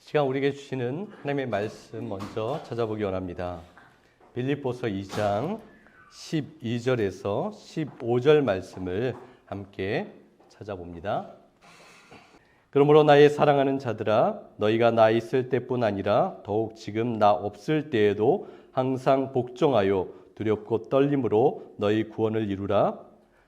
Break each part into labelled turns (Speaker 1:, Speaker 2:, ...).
Speaker 1: 시간 우리에게 주시는 하나님의 말씀 먼저 찾아보기 원합니다. 빌립보서 2장 12절에서 15절 말씀을 함께 찾아봅니다. 그러므로 나의 사랑하는 자들아, 너희가 나 있을 때뿐 아니라 더욱 지금 나 없을 때에도 항상 복종하여 두렵고 떨림으로 너희 구원을 이루라.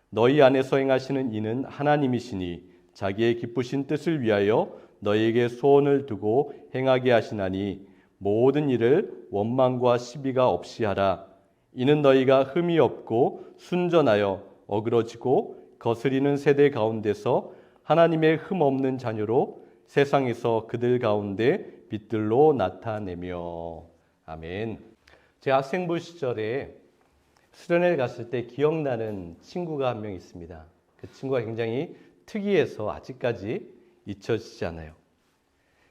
Speaker 1: 너희 안에서 행하시는 이는 하나님이시니 자기의 기쁘신 뜻을 위하여 너희에게 소원을 두고 행하게 하시나니 모든 일을 원망과 시비가 없이 하라. 이는 너희가 흠이 없고 순전하여 어그러지고 거스리는 세대 가운데서 하나님의 흠 없는 자녀로 세상에서 그들 가운데 빛들로 나타내며. 아멘. 제 학생부 시절에 수련회를 갔을 때 기억나는 친구가 한 명 있습니다. 그 친구가 굉장히 특이해서 아직까지 잊혀지지 않아요.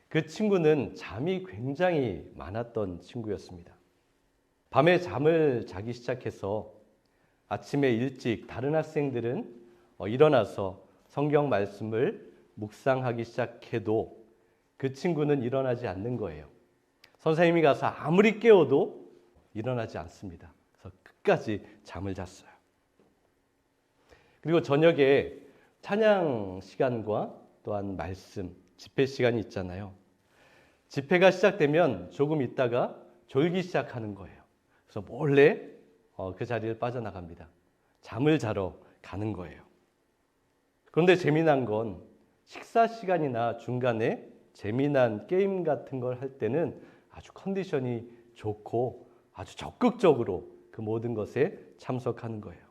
Speaker 1: 그 친구는 잠이 굉장히 많았던 친구였습니다. 밤에 잠을 자기 시작해서 아침에 일찍 다른 학생들은 일어나서 성경 말씀을 묵상하기 시작해도 그 친구는 일어나지 않는 거예요. 선생님이 가서 아무리 깨워도 일어나지 않습니다. 그래서 끝까지 잠을 잤어요. 그리고 저녁에 찬양 시간과 또한 말씀, 집회 시간이 있잖아요. 집회가 시작되면 조금 있다가 졸기 시작하는 거예요. 그래서 몰래 그 자리를 빠져나갑니다. 잠을 자러 가는 거예요. 그런데 재미난 건 식사 시간이나 중간에 재미난 게임 같은 걸 할 때는 아주 컨디션이 좋고 아주 적극적으로 그 모든 것에 참석하는 거예요.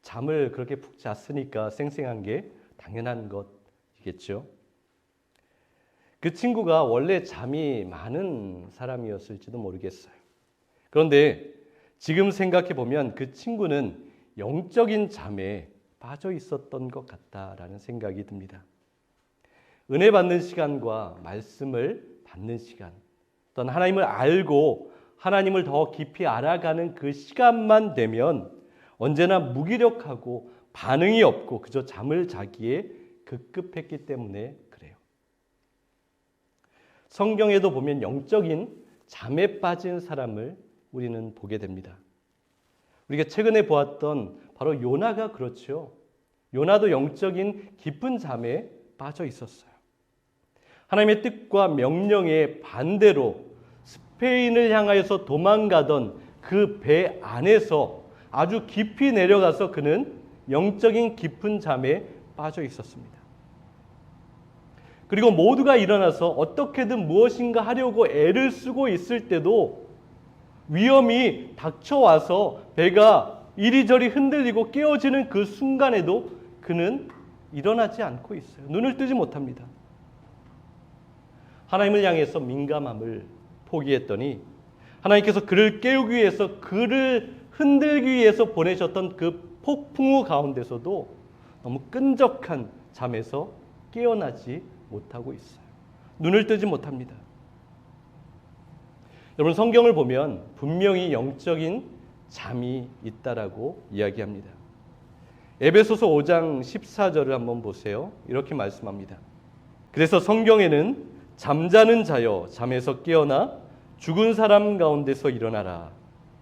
Speaker 1: 잠을 그렇게 푹 잤으니까 쌩쌩한 게 당연한 것이겠죠. 그 친구가 원래 잠이 많은 사람이었을지도 모르겠어요. 그런데 지금 생각해 보면 그 친구는 영적인 잠에 빠져 있었던 것 같다라는 생각이 듭니다. 은혜 받는 시간과 말씀을 받는 시간, 또는 하나님을 알고 하나님을 더 깊이 알아가는 그 시간만 되면 언제나 무기력하고 반응이 없고 그저 잠을 자기에 급급했기 때문에 그래요. 성경에도 보면 영적인 잠에 빠진 사람을 우리는 보게 됩니다. 우리가 최근에 보았던 바로 요나가 그렇죠. 요나도 영적인 깊은 잠에 빠져 있었어요. 하나님의 뜻과 명령에 반대로 스페인을 향하여서 도망가던 그 배 안에서 아주 깊이 내려가서 그는 영적인 깊은 잠에 빠져 있었습니다. 그리고 모두가 일어나서 어떻게든 무엇인가 하려고 애를 쓰고 있을 때도 위험이 닥쳐와서 배가 이리저리 흔들리고 깨어지는 그 순간에도 그는 일어나지 않고 있어요. 눈을 뜨지 못합니다. 하나님을 향해서 민감함을 포기했더니 하나님께서 그를 깨우기 위해서 그를 흔들기 위해서 보내셨던 그 폭풍우 가운데서도 너무 끈적한 잠에서 깨어나지 못하고 있어요. 눈을 뜨지 못합니다. 여러분, 성경을 보면 분명히 영적인 잠이 있다라고 이야기합니다. 에베소서 5장 14절을 한번 보세요. 이렇게 말씀합니다. 그래서 성경에는 잠자는 자여 잠에서 깨어나 죽은 사람 가운데서 일어나라.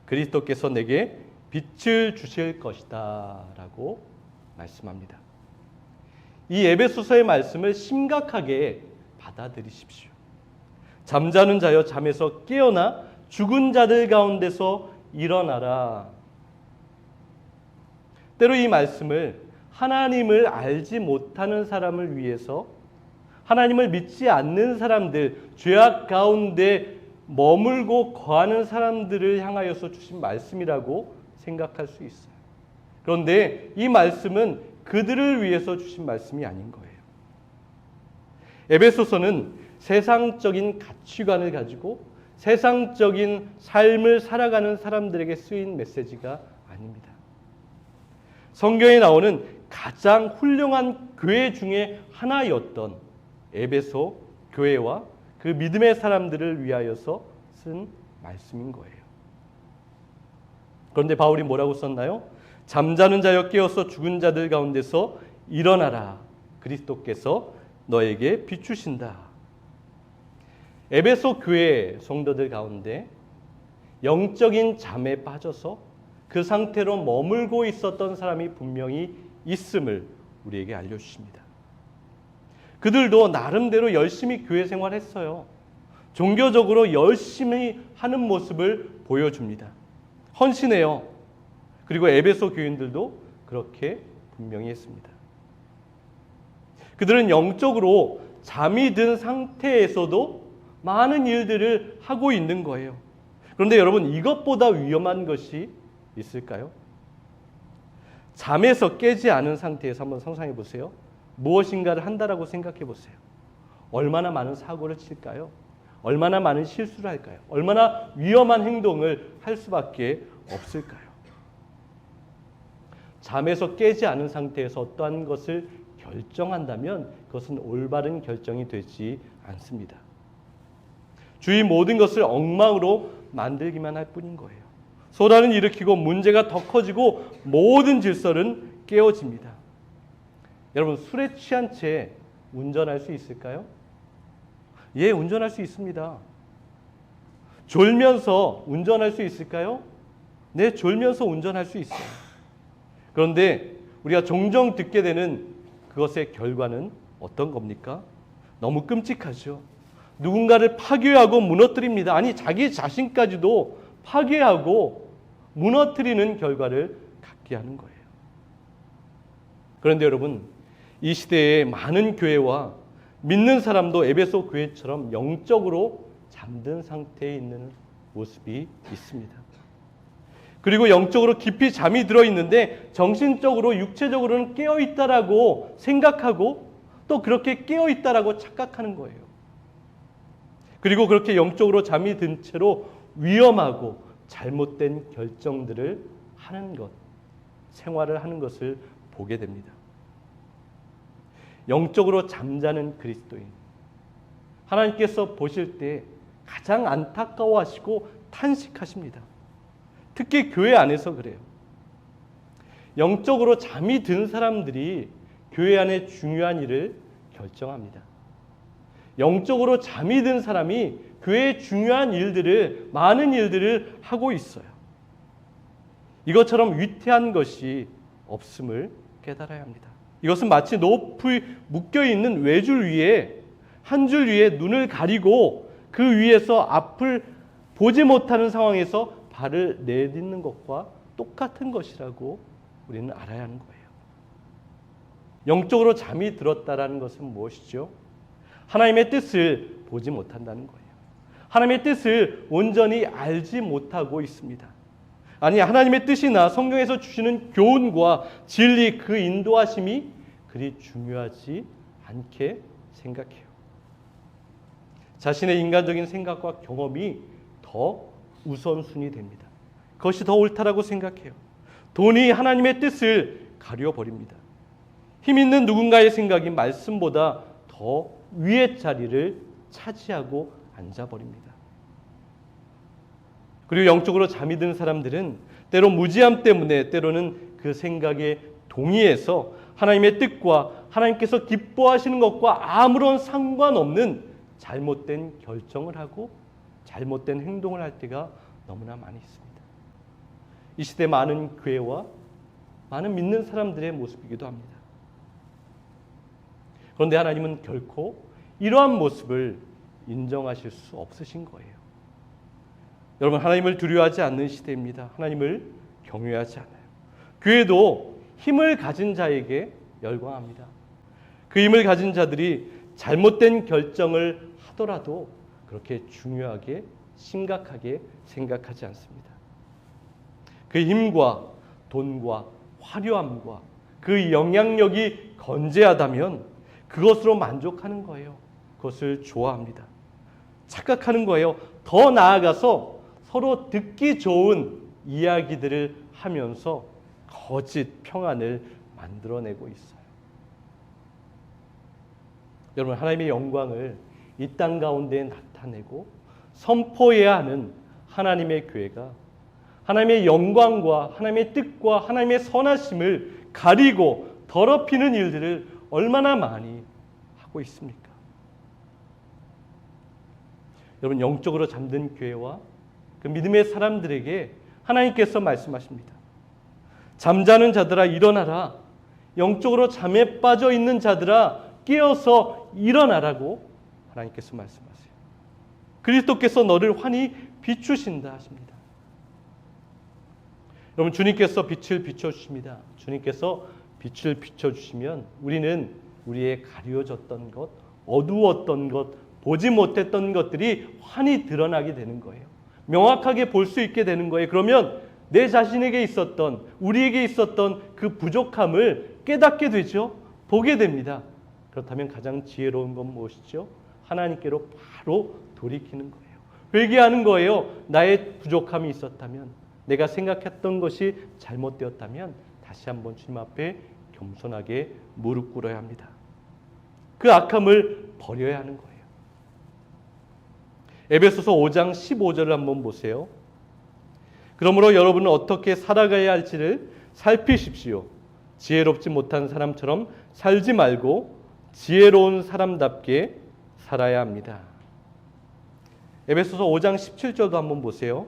Speaker 1: 그리스도께서 내게 빛을 주실 것이다 라고 말씀합니다. 이 에베소서의 말씀을 심각하게 받아들이십시오. 잠자는 자여 잠에서 깨어나 죽은 자들 가운데서 일어나라. 때로 이 말씀을 하나님을 알지 못하는 사람을 위해서, 하나님을 믿지 않는 사람들, 죄악 가운데 머물고 거하는 사람들을 향하여서 주신 말씀이라고 생각할 수 있어요. 그런데 이 말씀은 그들을 위해서 주신 말씀이 아닌 거예요. 에베소서는 세상적인 가치관을 가지고 세상적인 삶을 살아가는 사람들에게 쓰인 메시지가 아닙니다. 성경에 나오는 가장 훌륭한 교회 중에 하나였던 에베소 교회와 그 믿음의 사람들을 위하여서 쓴 말씀인 거예요. 그런데 바울이 뭐라고 썼나요? 잠자는 자여 깨어서 죽은 자들 가운데서 일어나라. 그리스도께서 너에게 비추신다. 에베소 교회 성도들 가운데 영적인 잠에 빠져서 그 상태로 머물고 있었던 사람이 분명히 있음을 우리에게 알려주십니다. 그들도 나름대로 열심히 교회 생활했어요. 종교적으로 열심히 하는 모습을 보여줍니다. 헌신해요. 그리고 에베소 교인들도 그렇게 분명히 했습니다. 그들은 영적으로 잠이 든 상태에서도 많은 일들을 하고 있는 거예요. 그런데 여러분, 이것보다 위험한 것이 있을까요? 잠에서 깨지 않은 상태에서 한번 상상해 보세요. 무엇인가를 한다라고 생각해 보세요. 얼마나 많은 사고를 칠까요? 얼마나 많은 실수를 할까요? 얼마나 위험한 행동을 할 수밖에 없을까요? 잠에서 깨지 않은 상태에서 어떠한 것을 결정한다면 그것은 올바른 결정이 되지 않습니다. 주위 모든 것을 엉망으로 만들기만 할 뿐인 거예요. 소란을 일으키고 문제가 더 커지고 모든 질서는 깨어집니다. 여러분, 술에 취한 채 운전할 수 있을까요? 예, 운전할 수 있습니다. 졸면서 운전할 수 있을까요? 네, 졸면서 운전할 수 있어요. 그런데 우리가 종종 듣게 되는 그것의 결과는 어떤 겁니까? 너무 끔찍하죠. 누군가를 파괴하고 무너뜨립니다. 아니, 자기 자신까지도 파괴하고 무너뜨리는 결과를 갖게 하는 거예요. 그런데 여러분, 이 시대에 많은 교회와 믿는 사람도 에베소 교회처럼 영적으로 잠든 상태에 있는 모습이 있습니다. 그리고 영적으로 깊이 잠이 들어있는데 정신적으로 육체적으로는 깨어있다라고 생각하고 또 그렇게 깨어있다라고 착각하는 거예요. 그리고 그렇게 영적으로 잠이 든 채로 위험하고 잘못된 결정들을 하는 것, 생활을 하는 것을 보게 됩니다. 영적으로 잠자는 그리스도인, 하나님께서 보실 때 가장 안타까워하시고 탄식하십니다. 특히 교회 안에서 그래요. 영적으로 잠이 든 사람들이 교회 안에 중요한 일을 결정합니다. 영적으로 잠이 든 사람이 교회의 중요한 일들을, 많은 일들을 하고 있어요. 이것처럼 위태한 것이 없음을 깨달아야 합니다. 이것은 마치 높이 묶여있는 외줄 위에, 한 줄 위에 눈을 가리고 그 위에서 앞을 보지 못하는 상황에서 발을 내딛는 것과 똑같은 것이라고 우리는 알아야 하는 거예요. 영적으로 잠이 들었다라는 것은 무엇이죠? 하나님의 뜻을 보지 못한다는 거예요. 하나님의 뜻을 온전히 알지 못하고 있습니다. 아니, 하나님의 뜻이나 성경에서 주시는 교훈과 진리, 그 인도하심이 그리 중요하지 않게 생각해요. 자신의 인간적인 생각과 경험이 더 우선순위 됩니다. 그것이 더 옳다라고 생각해요. 돈이 하나님의 뜻을 가려버립니다. 힘 있는 누군가의 생각이 말씀보다 더 위의 자리를 차지하고 앉아버립니다. 그리고 영적으로 잠이 든 사람들은 때로 무지함 때문에, 때로는 그 생각에 동의해서 하나님의 뜻과 하나님께서 기뻐하시는 것과 아무런 상관없는 잘못된 결정을 하고 잘못된 행동을 할 때가 너무나 많이 있습니다. 이 시대 많은 교회와 많은 믿는 사람들의 모습이기도 합니다. 그런데 하나님은 결코 이러한 모습을 인정하실 수 없으신 거예요. 여러분, 하나님을 두려워하지 않는 시대입니다. 하나님을 경외하지 않아요. 교회도 힘을 가진 자에게 열광합니다. 그 힘을 가진 자들이 잘못된 결정을 하더라도 그렇게 중요하게, 심각하게 생각하지 않습니다. 그 힘과 돈과 화려함과 그 영향력이 건재하다면 그것으로 만족하는 거예요. 그것을 좋아합니다. 착각하는 거예요. 더 나아가서 서로 듣기 좋은 이야기들을 하면서 거짓 평안을 만들어내고 있어요. 여러분, 하나님의 영광을 이 땅 가운데 나타내고 선포해야 하는 하나님의 교회가 하나님의 영광과 하나님의 뜻과 하나님의 선하심을 가리고 더럽히는 일들을 얼마나 많이 하고 있습니까? 여러분, 영적으로 잠든 교회와 그 믿음의 사람들에게 하나님께서 말씀하십니다. 잠자는 자들아 일어나라. 영적으로 잠에 빠져 있는 자들아 깨어서 일어나라고 하나님께서 말씀하세요. 그리스도께서 너를 환히 비추신다 하십니다. 여러분, 주님께서 빛을 비춰주십니다. 주님께서 빛을 비춰주시면 우리는 우리의 가려졌던 것, 어두웠던 것, 보지 못했던 것들이 환히 드러나게 되는 거예요. 명확하게 볼 수 있게 되는 거예요. 그러면 내 자신에게 있었던, 우리에게 있었던 그 부족함을 깨닫게 되죠. 보게 됩니다. 그렇다면 가장 지혜로운 건 무엇이죠? 하나님께로 바로 돌이키는 거예요. 회개하는 거예요. 나의 부족함이 있었다면, 내가 생각했던 것이 잘못되었다면 다시 한번 주님 앞에 겸손하게 무릎 꿇어야 합니다. 그 악함을 버려야 하는 거예요. 에베소서 5장 15절을 한번 보세요. 그러므로 여러분은 어떻게 살아가야 할지를 살피십시오. 지혜롭지 못한 사람처럼 살지 말고 지혜로운 사람답게 살아야 합니다. 에베소서 5장 17절도 한번 보세요.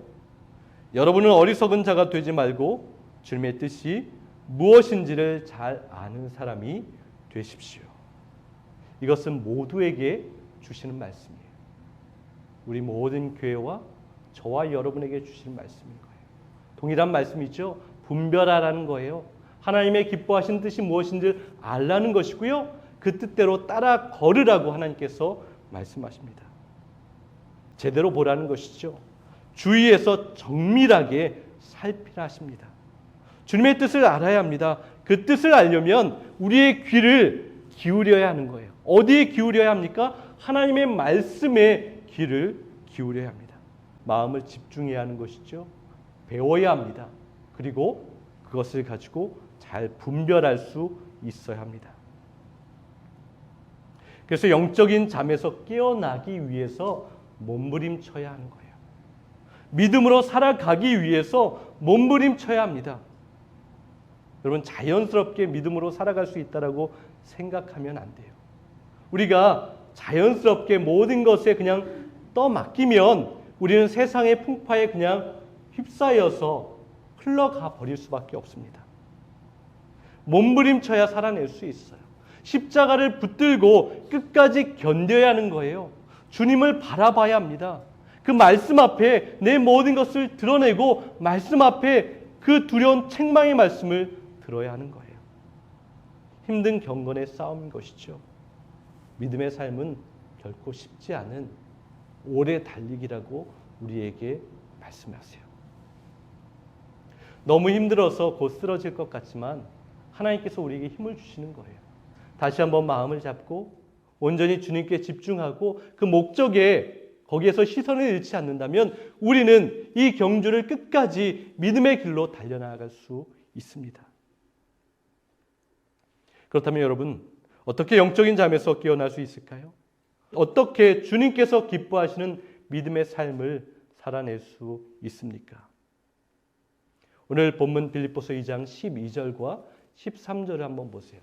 Speaker 1: 여러분은 어리석은 자가 되지 말고 주님의 뜻이 무엇인지를 잘 아는 사람이 되십시오. 이것은 모두에게 주시는 말씀이에요. 우리 모든 교회와 저와 여러분에게 주시는 말씀인 거예요. 동일한 말씀이죠. 분별하라는 거예요. 하나님의 기뻐하신 뜻이 무엇인지 알라는 것이고요. 그 뜻대로 따라 걸으라고 하나님께서 말씀하십니다. 제대로 보라는 것이죠. 주의해서 정밀하게 살피라 하십니다. 주님의 뜻을 알아야 합니다. 그 뜻을 알려면 우리의 귀를 기울여야 하는 거예요. 어디에 기울여야 합니까? 하나님의 말씀에 귀를 기울여야 합니다. 마음을 집중해야 하는 것이죠. 배워야 합니다. 그리고 그것을 가지고 잘 분별할 수 있어야 합니다. 그래서 영적인 잠에서 깨어나기 위해서 몸부림쳐야 하는 거예요. 믿음으로 살아가기 위해서 몸부림쳐야 합니다. 여러분, 자연스럽게 믿음으로 살아갈 수 있다라고 생각하면 안 돼요. 우리가 자연스럽게 모든 것에 그냥 떠맡기면 우리는 세상의 풍파에 그냥 휩싸여서 흘러가 버릴 수밖에 없습니다. 몸부림쳐야 살아낼 수 있어요. 십자가를 붙들고 끝까지 견뎌야 하는 거예요. 주님을 바라봐야 합니다. 그 말씀 앞에 내 모든 것을 드러내고 말씀 앞에 그 두려운 책망의 말씀을 들어야 하는 거예요. 힘든 경건의 싸움인 것이죠. 믿음의 삶은 결코 쉽지 않은 오래 달리기라고 우리에게 말씀하세요. 너무 힘들어서 곧 쓰러질 것 같지만 하나님께서 우리에게 힘을 주시는 거예요. 다시 한번 마음을 잡고 온전히 주님께 집중하고 그 목적에 거기에서 시선을 잃지 않는다면 우리는 이 경주를 끝까지 믿음의 길로 달려나갈 수 있습니다. 그렇다면 여러분, 어떻게 영적인 잠에서 깨어날 수 있을까요? 어떻게 주님께서 기뻐하시는 믿음의 삶을 살아낼 수 있습니까? 오늘 본문 빌립보서 2장 12절과 13절을 한번 보세요.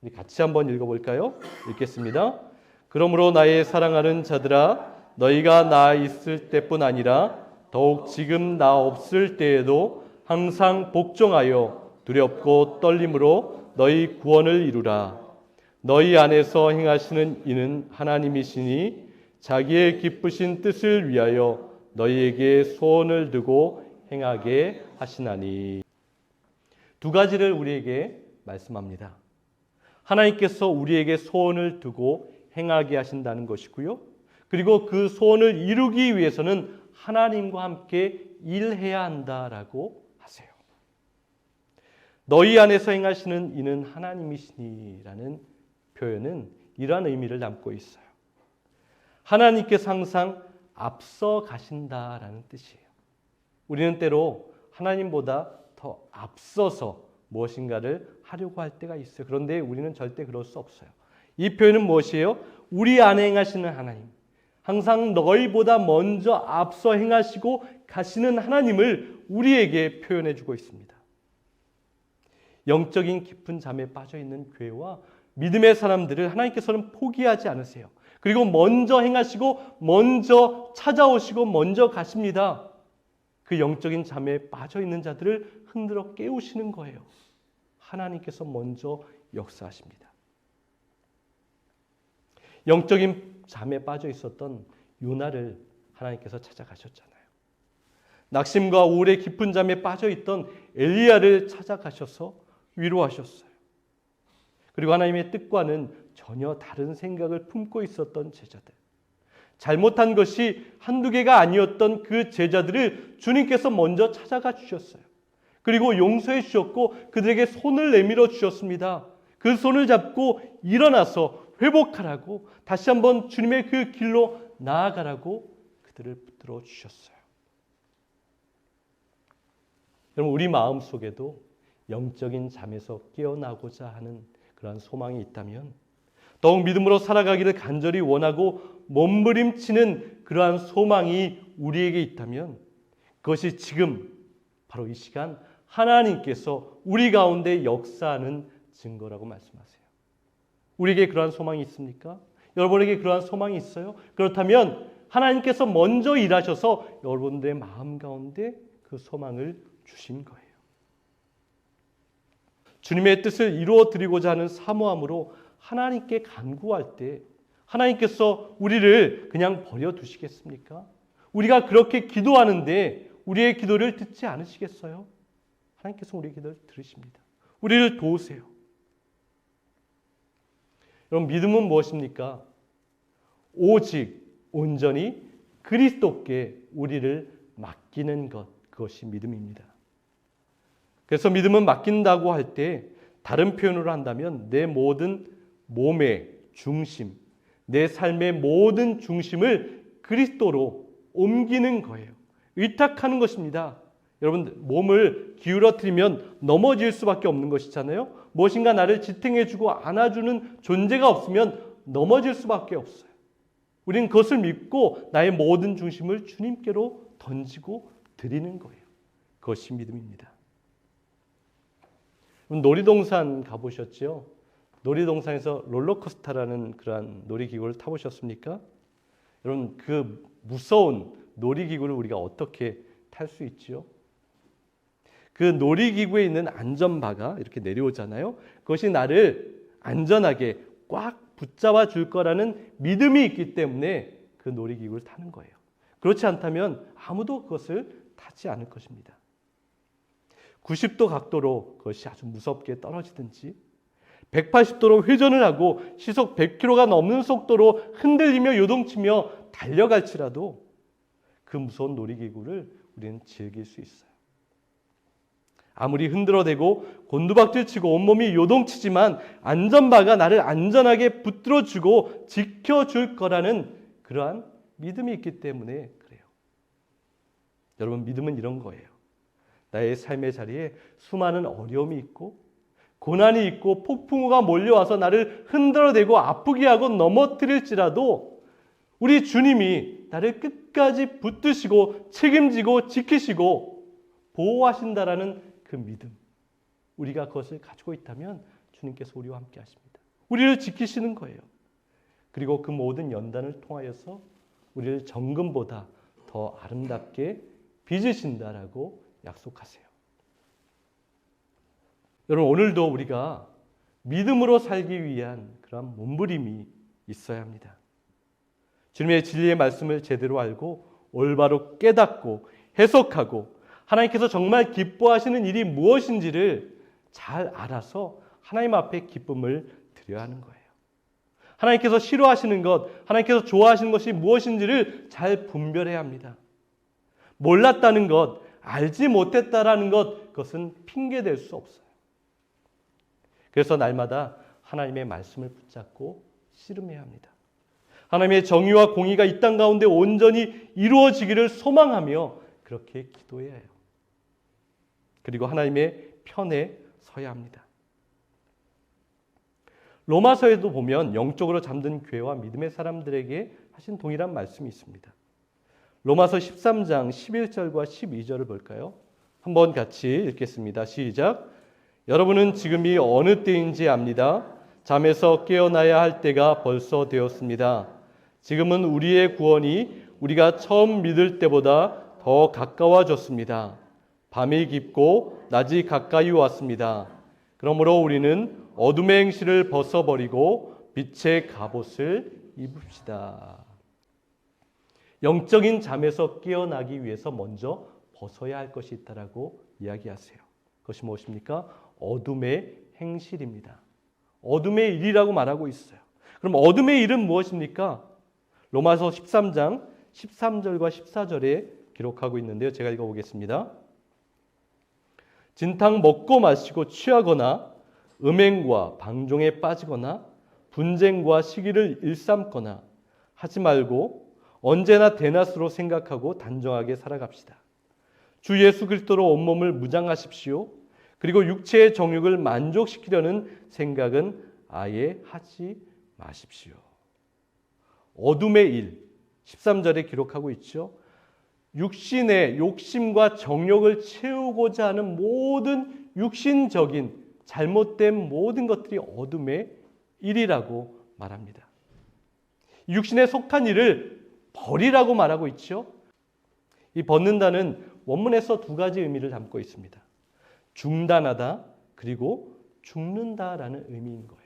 Speaker 1: 우리 같이 한번 읽어볼까요? 읽겠습니다. 그러므로 나의 사랑하는 자들아, 너희가 나 있을 때뿐 아니라 더욱 지금 나 없을 때에도 항상 복종하여 두렵고 떨림으로 너희 구원을 이루라. 너희 안에서 행하시는 이는 하나님이시니 자기의 기쁘신 뜻을 위하여 너희에게 소원을 두고 행하게 하시나니. 두 가지를 우리에게 말씀합니다. 하나님께서 우리에게 소원을 두고 행하게 하신다는 것이고요. 그리고 그 소원을 이루기 위해서는 하나님과 함께 일해야 한다라고 하세요. 너희 안에서 행하시는 이는 하나님이시니라는 표현은 이러한 의미를 담고 있어요. 하나님께서 항상 앞서 가신다라는 뜻이에요. 우리는 때로 하나님보다 더 앞서서 무엇인가를 하려고 할 때가 있어요. 그런데 우리는 절대 그럴 수 없어요. 이 표현은 무엇이에요? 우리 안에 행하시는 하나님, 항상 너희보다 먼저 앞서 행하시고 가시는 하나님을 우리에게 표현해 주고 있습니다. 영적인 깊은 잠에 빠져 있는 교회와 믿음의 사람들을 하나님께서는 포기하지 않으세요. 그리고 먼저 행하시고 먼저 찾아오시고 먼저 가십니다. 그 영적인 잠에 빠져 있는 자들을 흔들어 깨우시는 거예요. 하나님께서 먼저 역사하십니다. 영적인 잠에 빠져 있었던 요나를 하나님께서 찾아가셨잖아요. 낙심과 우울의 깊은 잠에 빠져 있던 엘리야를 찾아가셔서 위로하셨어요. 그리고 하나님의 뜻과는 전혀 다른 생각을 품고 있었던 제자들, 잘못한 것이 한두 개가 아니었던 그 제자들을 주님께서 먼저 찾아가 주셨어요. 그리고 용서해 주셨고 그들에게 손을 내밀어 주셨습니다. 그 손을 잡고 일어나서 회복하라고, 다시 한번 주님의 그 길로 나아가라고 그들을 붙들어 주셨어요. 여러분, 우리 마음속에도 영적인 잠에서 깨어나고자 하는 그러한 소망이 있다면, 더욱 믿음으로 살아가기를 간절히 원하고 몸부림치는 그러한 소망이 우리에게 있다면, 그것이 지금 바로 이 시간 하나님께서 우리 가운데 역사하는 증거라고 말씀하세요. 우리에게 그러한 소망이 있습니까? 여러분에게 그러한 소망이 있어요? 그렇다면 하나님께서 먼저 일하셔서 여러분들의 마음 가운데 그 소망을 주신 거예요. 주님의 뜻을 이루어 드리고자 하는 사모함으로 하나님께 간구할 때 하나님께서 우리를 그냥 버려두시겠습니까? 우리가 그렇게 기도하는데 우리의 기도를 듣지 않으시겠어요? 하나님께서 우리의 기도를 들으십니다. 우리를 도우세요. 여러분, 믿음은 무엇입니까? 오직 온전히 그리스도께 우리를 맡기는 것, 그것이 믿음입니다. 그래서 믿음은 맡긴다고 할 때 다른 표현으로 한다면 내 모든 몸의 중심, 내 삶의 모든 중심을 그리스도로 옮기는 거예요. 의탁하는 것입니다. 여러분, 몸을 기울어뜨리면 넘어질 수밖에 없는 것이잖아요. 무엇인가 나를 지탱해주고 안아주는 존재가 없으면 넘어질 수밖에 없어요. 우리는 그것을 믿고 나의 모든 중심을 주님께로 던지고 드리는 거예요. 그것이 믿음입니다. 놀이동산 가보셨죠? 놀이동산에서 롤러코스터라는 그러한 놀이기구를 타보셨습니까? 여러분, 그 무서운 놀이기구를 우리가 어떻게 탈 수 있죠? 그 놀이기구에 있는 안전바가 이렇게 내려오잖아요. 그것이 나를 안전하게 꽉 붙잡아 줄 거라는 믿음이 있기 때문에 그 놀이기구를 타는 거예요. 그렇지 않다면 아무도 그것을 타지 않을 것입니다. 90도 각도로 그것이 아주 무섭게 떨어지든지 180도로 회전을 하고 시속 100km가 넘는 속도로 흔들리며 요동치며 달려갈지라도 그 무서운 놀이기구를 우리는 즐길 수 있어요. 아무리 흔들어대고 곤두박질치고 온몸이 요동치지만 안전바가 나를 안전하게 붙들어주고 지켜줄 거라는 그러한 믿음이 있기 때문에 그래요. 여러분, 믿음은 이런 거예요. 나의 삶의 자리에 수많은 어려움이 있고 고난이 있고 폭풍우가 몰려와서 나를 흔들어대고 아프게 하고 넘어뜨릴지라도 우리 주님이 나를 끝까지 붙드시고 책임지고 지키시고 보호하신다라는 그 믿음, 우리가 그것을 가지고 있다면 주님께서 우리와 함께 하십니다. 우리를 지키시는 거예요. 그리고 그 모든 연단을 통하여서 우리를 정금보다 더 아름답게 빚으신다라고 약속하세요. 여러분, 오늘도 우리가 믿음으로 살기 위한 그런 몸부림이 있어야 합니다. 주님의 진리의 말씀을 제대로 알고 올바로 깨닫고 해석하고 하나님께서 정말 기뻐하시는 일이 무엇인지를 잘 알아서 하나님 앞에 기쁨을 드려야 하는 거예요. 하나님께서 싫어하시는 것, 하나님께서 좋아하시는 것이 무엇인지를 잘 분별해야 합니다. 몰랐다는 것, 알지 못했다라는 것, 그것은 핑계될 수 없어요. 그래서 날마다 하나님의 말씀을 붙잡고 씨름해야 합니다. 하나님의 정의와 공의가 이 땅 가운데 온전히 이루어지기를 소망하며 그렇게 기도해야 해요. 그리고 하나님의 편에 서야 합니다. 로마서에도 보면 영적으로 잠든 교회와 믿음의 사람들에게 하신 동일한 말씀이 있습니다. 로마서 13장 11절과 12절을 볼까요? 한번 같이 읽겠습니다. 시작. 여러분은 지금이 어느 때인지 압니다. 잠에서 깨어나야 할 때가 벌써 되었습니다. 지금은 우리의 구원이 우리가 처음 믿을 때보다 더 가까워졌습니다. 밤이 깊고 낮이 가까이 왔습니다. 그러므로 우리는 어둠의 행실을 벗어버리고 빛의 갑옷을 입읍시다. 영적인 잠에서 깨어나기 위해서 먼저 벗어야 할 것이 있다라고 이야기하세요. 그것이 무엇입니까? 어둠의 행실입니다. 어둠의 일이라고 말하고 있어요. 그럼 어둠의 일은 무엇입니까? 로마서 13장 13절과 14절에 기록하고 있는데요. 제가 읽어보겠습니다. 진탕 먹고 마시고 취하거나 음행과 방종에 빠지거나 분쟁과 시기를 일삼거나 하지 말고 언제나 대낮으로 생각하고 단정하게 살아갑시다. 주 예수 그리스도로 온몸을 무장하십시오. 그리고 육체의 정욕을 만족시키려는 생각은 아예 하지 마십시오. 어둠의 일, 13절에 기록하고 있죠. 육신의 욕심과 정욕을 채우고자 하는 모든 육신적인 잘못된 모든 것들이 어둠의 일이라고 말합니다. 육신에 속한 일을 버리라고 말하고 있죠. 이 벗는다는 원문에서 두 가지 의미를 담고 있습니다. 중단하다 그리고 죽는다라는 의미인 거예요.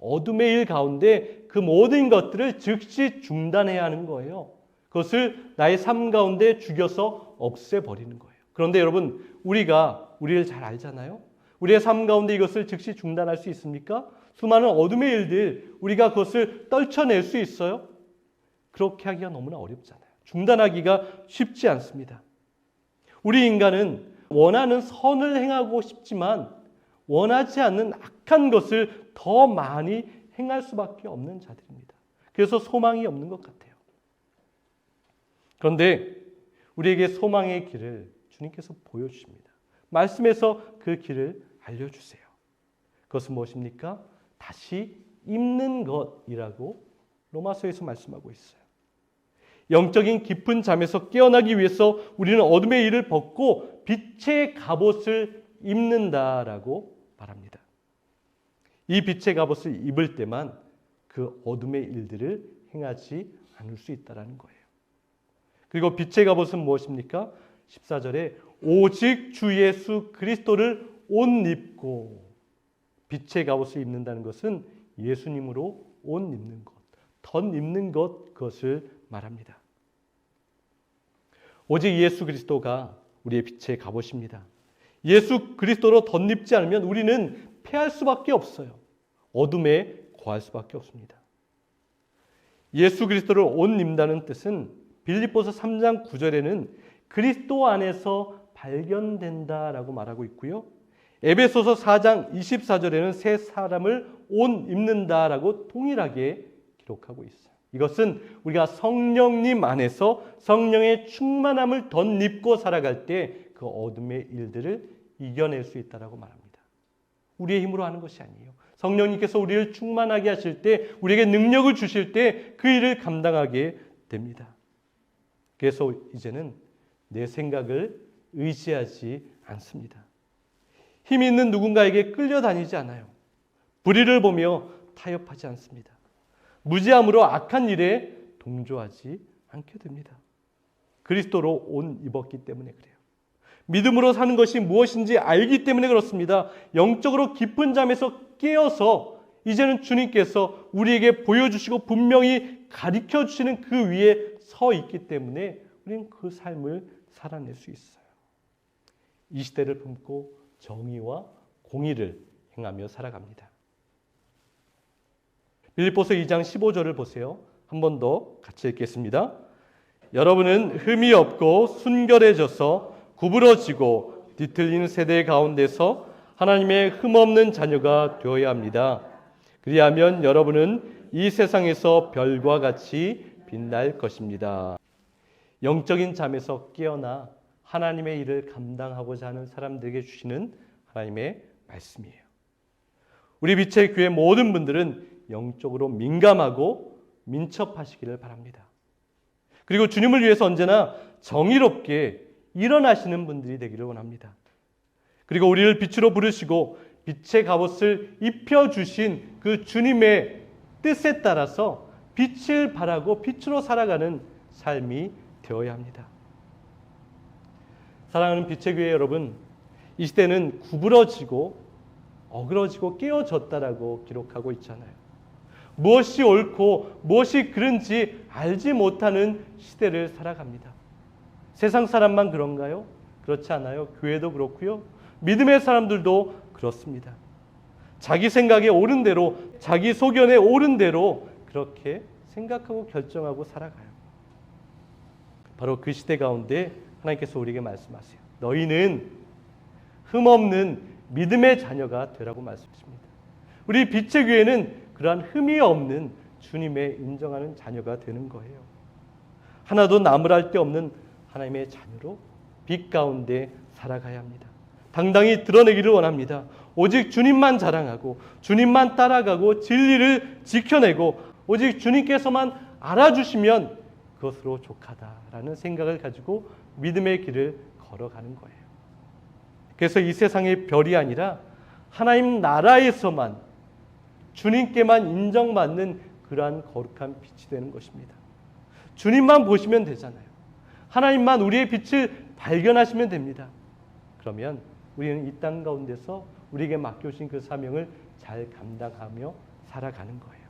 Speaker 1: 어둠의 일 가운데 그 모든 것들을 즉시 중단해야 하는 거예요. 그것을 나의 삶 가운데 죽여서 없애버리는 거예요. 그런데 여러분, 우리를 잘 알잖아요. 우리의 삶 가운데 이것을 즉시 중단할 수 있습니까? 수많은 어둠의 일들, 우리가 그것을 떨쳐낼 수 있어요? 그렇게 하기가 너무나 어렵잖아요. 중단하기가 쉽지 않습니다. 우리 인간은 원하는 선을 행하고 싶지만 원하지 않는 악한 것을 더 많이 행할 수밖에 없는 자들입니다. 그래서 소망이 없는 것 같아요. 그런데 우리에게 소망의 길을 주님께서 보여주십니다. 말씀에서 그 길을 알려주세요. 그것은 무엇입니까? 다시 입는 것이라고 로마서에서 말씀하고 있어요. 영적인 깊은 잠에서 깨어나기 위해서 우리는 어둠의 일을 벗고 빛의 갑옷을 입는다라고 말합니다. 이 빛의 갑옷을 입을 때만 그 어둠의 일들을 행하지 않을 수 있다는 거예요. 그리고 빛의 갑옷은 무엇입니까? 14절에 오직 주 예수 그리스도를 옷 입고, 빛의 갑옷을 입는다는 것은 예수님으로 옷 입는 것, 덧 입는 것, 그것을 말합니다. 오직 예수 그리스도가 우리의 빛의 갑옷입니다. 예수 그리스도로 덧입지 않으면 우리는 패할 수밖에 없어요. 어둠에 거할 수밖에 없습니다. 예수 그리스도를 옷 입는다는 뜻은 빌립보서 3장 9절에는 그리스도 안에서 발견된다라고 말하고 있고요. 에베소서 4장 24절에는 새 사람을 옷 입는다라고 동일하게 기록하고 있어요. 이것은 우리가 성령님 안에서 성령의 충만함을 덧입고 살아갈 때 그 어둠의 일들을 이겨낼 수 있다라고 말합니다. 우리의 힘으로 하는 것이 아니에요. 성령님께서 우리를 충만하게 하실 때, 우리에게 능력을 주실 때 그 일을 감당하게 됩니다. 그래서 이제는 내 생각을 의지하지 않습니다. 힘 있는 누군가에게 끌려다니지 않아요. 불의를 보며 타협하지 않습니다. 무지함으로 악한 일에 동조하지 않게 됩니다. 그리스도로 옷 입었기 때문에 그래요. 믿음으로 사는 것이 무엇인지 알기 때문에 그렇습니다. 영적으로 깊은 잠에서 깨어서 이제는 주님께서 우리에게 보여주시고 분명히 가르쳐 주시는 그 위에 서 있기 때문에 우리는 그 삶을 살아낼 수 있어요. 이 시대를 품고 정의와 공의를 행하며 살아갑니다. 빌립보서 2장 15절을 보세요. 한 번 더 같이 읽겠습니다. 여러분은 흠이 없고 순결해져서 구부러지고 뒤틀린 세대 가운데서 하나님의 흠없는 자녀가 되어야 합니다. 그리하면 여러분은 이 세상에서 별과 같이 빛날 것입니다. 영적인 잠에서 깨어나 하나님의 일을 감당하고자 하는 사람들에게 주시는 하나님의 말씀이에요. 우리 빛의 교회 모든 분들은 영적으로 민감하고 민첩하시기를 바랍니다. 그리고 주님을 위해서 언제나 정의롭게 일어나시는 분들이 되기를 원합니다. 그리고 우리를 빛으로 부르시고 빛의 갑옷을 입혀주신 그 주님의 뜻에 따라서 빛을 발하고 빛으로 살아가는 삶이 되어야 합니다. 사랑하는 빛의 교회 여러분, 이 시대는 구부러지고 어그러지고 깨어졌다라고 기록하고 있잖아요. 무엇이 옳고 무엇이 그른지 알지 못하는 시대를 살아갑니다. 세상 사람만 그런가요? 그렇지 않아요. 교회도 그렇고요. 믿음의 사람들도 그렇습니다. 자기 생각에 옳은 대로, 자기 소견에 옳은 대로 그렇게 생각하고 결정하고 살아가요. 바로 그 시대 가운데 하나님께서 우리에게 말씀하세요. 너희는 흠없는 믿음의 자녀가 되라고 말씀하십니다. 우리 빛의 교회는 그러한 흠이 없는 주님의 인정하는 자녀가 되는 거예요. 하나도 나무랄 데 없는 하나님의 자녀로 빛 가운데 살아가야 합니다. 당당히 드러내기를 원합니다. 오직 주님만 자랑하고 주님만 따라가고 진리를 지켜내고 오직 주님께서만 알아주시면 그것으로 족하다라는 생각을 가지고 믿음의 길을 걸어가는 거예요. 그래서 이 세상의 별이 아니라 하나님 나라에서만 주님께만 인정받는 그러한 거룩한 빛이 되는 것입니다. 주님만 보시면 되잖아요. 하나님만 우리의 빛을 발견하시면 됩니다. 그러면 우리는 이 땅 가운데서 우리에게 맡겨주신 그 사명을 잘 감당하며 살아가는 거예요.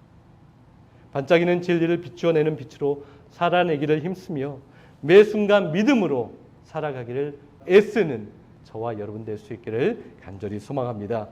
Speaker 1: 반짝이는 진리를 비추어내는 빛으로 살아내기를 힘쓰며 매 순간 믿음으로 살아가기를 애쓰는 저와 여러분 될 수 있기를 간절히 소망합니다.